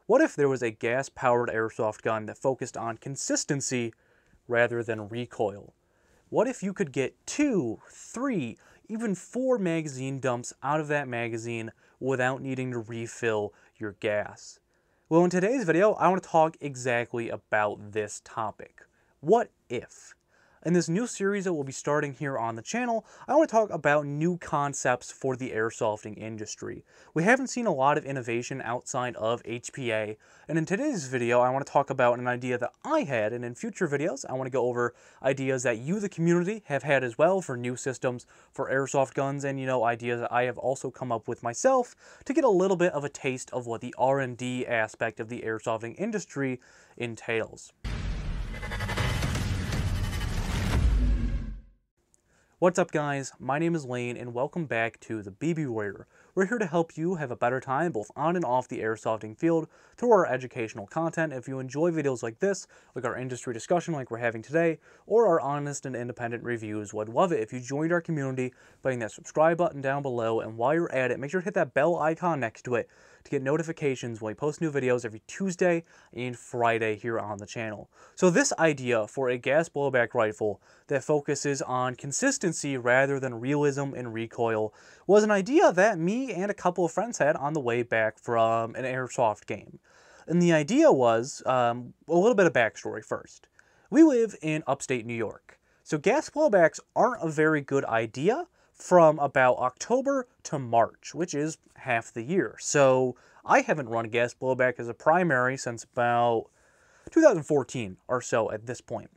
What if there was a gas-powered airsoft gun that focused on consistency rather than recoil? What if you could get 2, 3, even 4 magazine dumps out of that magazine without needing to refill your gas? Well, in today's video, I want to talk exactly about this topic. What if? In this new series that we'll be starting here on the channel, I want to talk about new concepts for the airsofting industry. We haven't seen a lot of innovation outside of HPA, and in today's video, I want to talk about an idea that I had, and in future videos, I want to go over ideas that you, the community, have had as well for new systems for airsoft guns, and ideas that I have also come up with myself to get a little bit of a taste of what the R&D aspect of the airsofting industry entails. What's up guys, my name is Lane and welcome back to the BB Warrior. We're here to help you have a better time both on and off the airsofting field through our educational content. If you enjoy videos like this, like our industry discussion like we're having today, or our honest and independent reviews, would love it if you joined our community by hitting that subscribe button down below, and while you're at it, make sure to hit that bell icon next to it to get notifications when we post new videos every Tuesday and Friday here on the channel. So this idea for a gas blowback rifle that focuses on consistency rather than realism and recoil was an idea that me and a couple of friends had on the way back from an airsoft game. And the idea was, a little bit of backstory first. We live in upstate New York, so gas blowbacks aren't a very good idea from about October to March, which is half the year. So I haven't run a gas blowback as a primary since about 2014 or so at this point.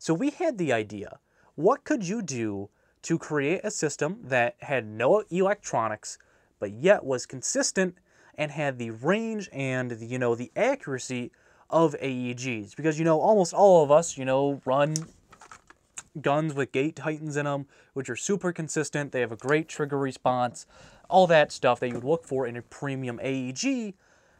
So we had the idea, what could you do to create a system that had no electronics, but yet was consistent and had the range and the accuracy of AEGs? Because almost all of us run guns with gate tightens in them, which are super consistent. They have a great trigger response, all that stuff that you would look for in a premium AEG.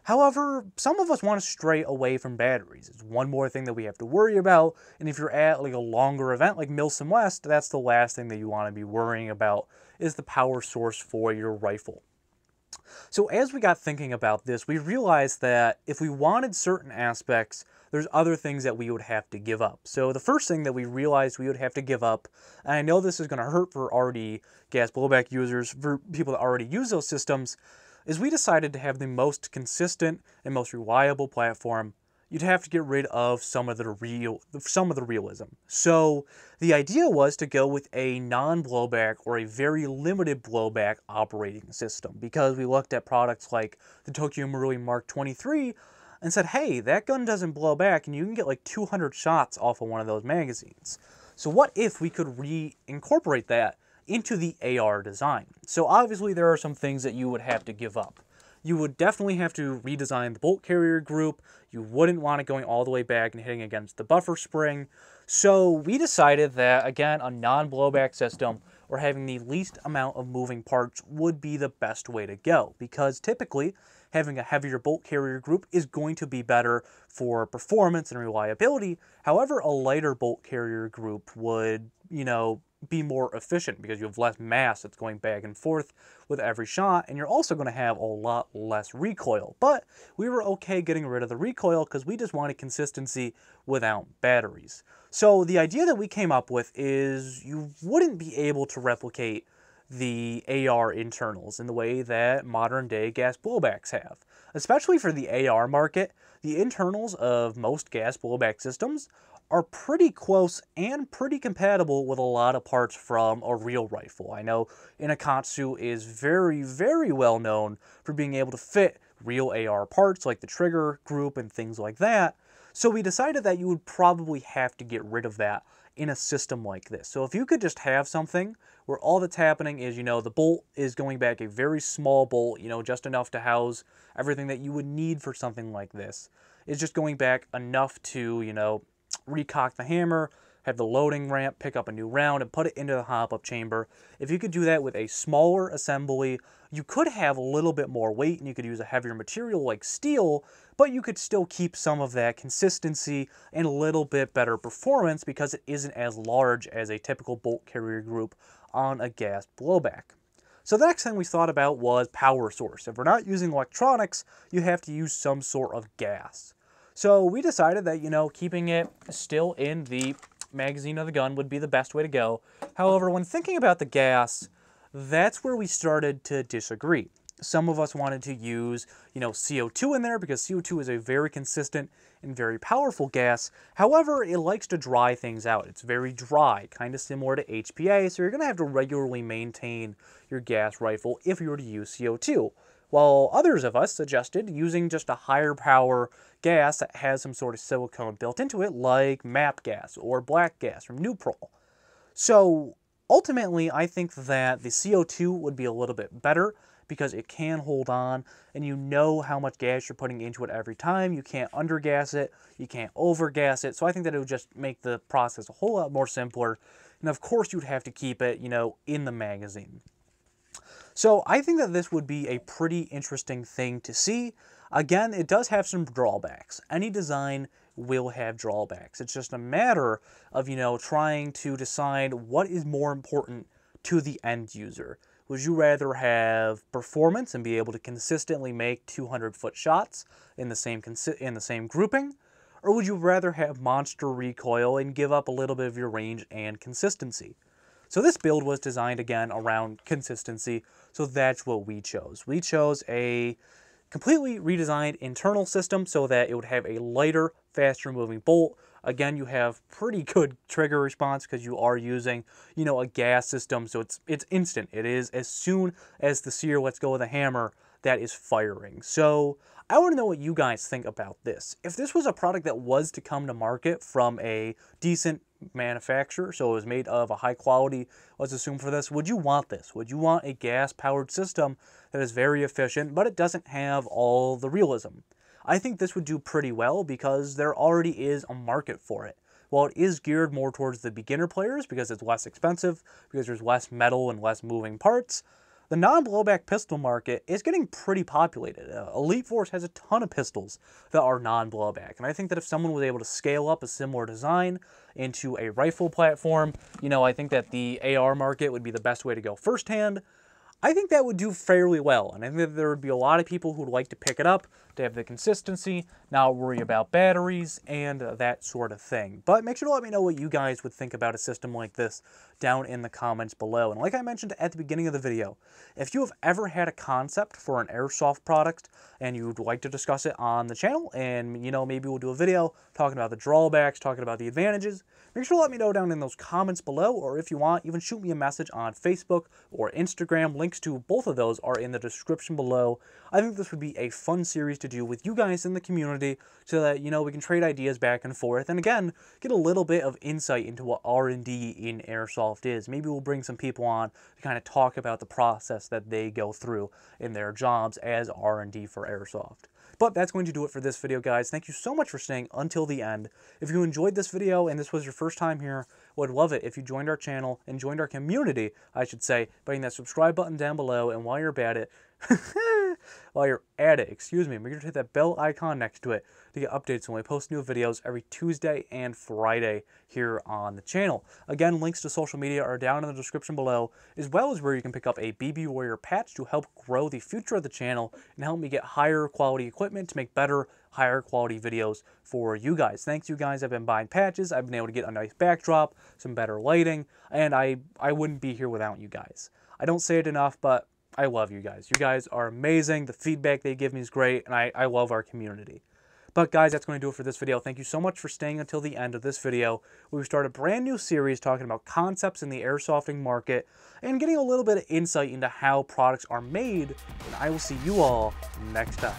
However, some of us want to stray away from batteries. It's one more thing that we have to worry about, and if you're at like a longer event like Milsim West, that's the last thing that you want to be worrying about is the power source for your rifle. So as we got thinking about this, we realized that if we wanted certain aspects, there's other things that we would have to give up. So the first thing that we realized we would have to give up, and I know this is going to hurt for already gas blowback users, for people that already use those systems, is we decided to have the most consistent and most reliable platform. You'd have to get rid of some of the realism. So the idea was to go with a non-blowback or a very limited blowback operating system, because we looked at products like the Tokyo Marui Mark 23 and said, hey, that gun doesn't blow back and you can get like 200 shots off of one of those magazines. So what if we could reincorporate that into the AR design? So obviously there are some things that you would have to give up. You would definitely have to redesign the bolt carrier group. You wouldn't want it going all the way back and hitting against the buffer spring. So we decided that, again, a non-blowback system or having the least amount of moving parts would be the best way to go, because typically having a heavier bolt carrier group is going to be better for performance and reliability. However, a lighter bolt carrier group would, be more efficient because you have less mass that's going back and forth with every shot, and you're also going to have a lot less recoil. But we were okay getting rid of the recoil because we just wanted consistency without batteries. So the idea that we came up with is you wouldn't be able to replicate the AR internals in the way that modern day gas blowbacks have. Especially for the AR market, the internals of most gas blowback systems are pretty close and pretty compatible with a lot of parts from a real rifle. I know Inakatsu is very, very well known for being able to fit real AR parts like the trigger group and things like that. So we decided that you would probably have to get rid of that in a system like this. So if you could just have something where all that's happening is, the bolt is going back a very small bolt, just enough to house everything that you would need for something like this. It's just going back enough to, recock the hammer, have the loading ramp, pick up a new round, and put it into the hop-up chamber. If you could do that with a smaller assembly, you could have a little bit more weight, and you could use a heavier material like steel, but you could still keep some of that consistency and a little bit better performance because it isn't as large as a typical bolt carrier group on a gas blowback. So the next thing we thought about was power source. If we're not using electronics, you have to use some sort of gas. So we decided that, keeping it still in the magazine of the gun would be the best way to go. However, when thinking about the gas, that's where we started to disagree. Some of us wanted to use, CO2 in there because CO2 is a very consistent and very powerful gas. However, it likes to dry things out. It's very dry, kind of similar to HPA, so you're going to have to regularly maintain your gas rifle if you were to use CO2. While others of us suggested using just a higher power gas that has some sort of silicone built into it, like MAP gas or black gas from Nuprol. So ultimately, I think that the CO2 would be a little bit better because it can hold on and you know how much gas you're putting into it every time. You can't undergas it, you can't overgas it. So I think that it would just make the process a whole lot more simpler. And of course you'd have to keep it, in the magazine. So I think that this would be a pretty interesting thing to see. Again, it does have some drawbacks. Any design will have drawbacks. It's just a matter of, trying to decide what is more important to the end user. Would you rather have performance and be able to consistently make 200-foot shots in the same grouping? Or would you rather have monster recoil and give up a little bit of your range and consistency? So this build was designed again around consistency, so that's what we chose. We chose a completely redesigned internal system so that it would have a lighter, faster moving bolt. Again, you have pretty good trigger response because you are using, a gas system, so it's instant. It is as soon as the seer lets go of the hammer, that is firing. So I want to know what you guys think about this. If this was a product that was to come to market from a decent manufacturer, so it was made of a high quality, let's assume for this, would you want this? Would you want a gas-powered system that is very efficient, but it doesn't have all the realism? I think this would do pretty well because there already is a market for it. While it is geared more towards the beginner players because it's less expensive, because there's less metal and less moving parts, the non-blowback pistol market is getting pretty populated. Elite Force has a ton of pistols that are non-blowback, and I think that if someone was able to scale up a similar design into a rifle platform, I think that the AR market would be the best way to go firsthand. I think that would do fairly well, and I think that there would be a lot of people who would like to pick it up, to have the consistency, not worry about batteries, and that sort of thing. But make sure to let me know what you guys would think about a system like this down in the comments below. And like I mentioned at the beginning of the video, if you have ever had a concept for an airsoft product and you would like to discuss it on the channel, and maybe we'll do a video talking about the drawbacks, talking about the advantages, make sure to let me know down in those comments below, or if you want, even shoot me a message on Facebook or Instagram. Links to both of those are in the description below. I think this would be a fun series to do with you guys in the community so that, we can trade ideas back and forth, and again, get a little bit of insight into what R&D in airsoft is. Maybe we'll bring some people on to kind of talk about the process that they go through in their jobs as R&D for airsoft. But that's going to do it for this video, guys. Thank you so much for staying until the end. If you enjoyed this video and this was your first time here, would love it if you joined our channel and joined our community, I should say, by hitting that subscribe button down below. And while you're at it, make sure to hit that bell icon next to it to get updates when we post new videos every Tuesday and Friday here on the channel. Again, links to social media are down in the description below, as well as where you can pick up a BB Warrior patch to help grow the future of the channel and help me get higher quality equipment to make better, higher quality videos for you guys. Thanks, you guys. I've been buying patches. I've been able to get a nice backdrop, some better lighting, and I wouldn't be here without you guys. I don't say it enough, but I love you guys. You guys are amazing. The feedback they give me is great, and I love our community. But guys, that's going to do it for this video. Thank you so much for staying until the end of this video. We've started a brand new series talking about concepts in the airsofting market and getting a little bit of insight into how products are made, and I will see you all next time.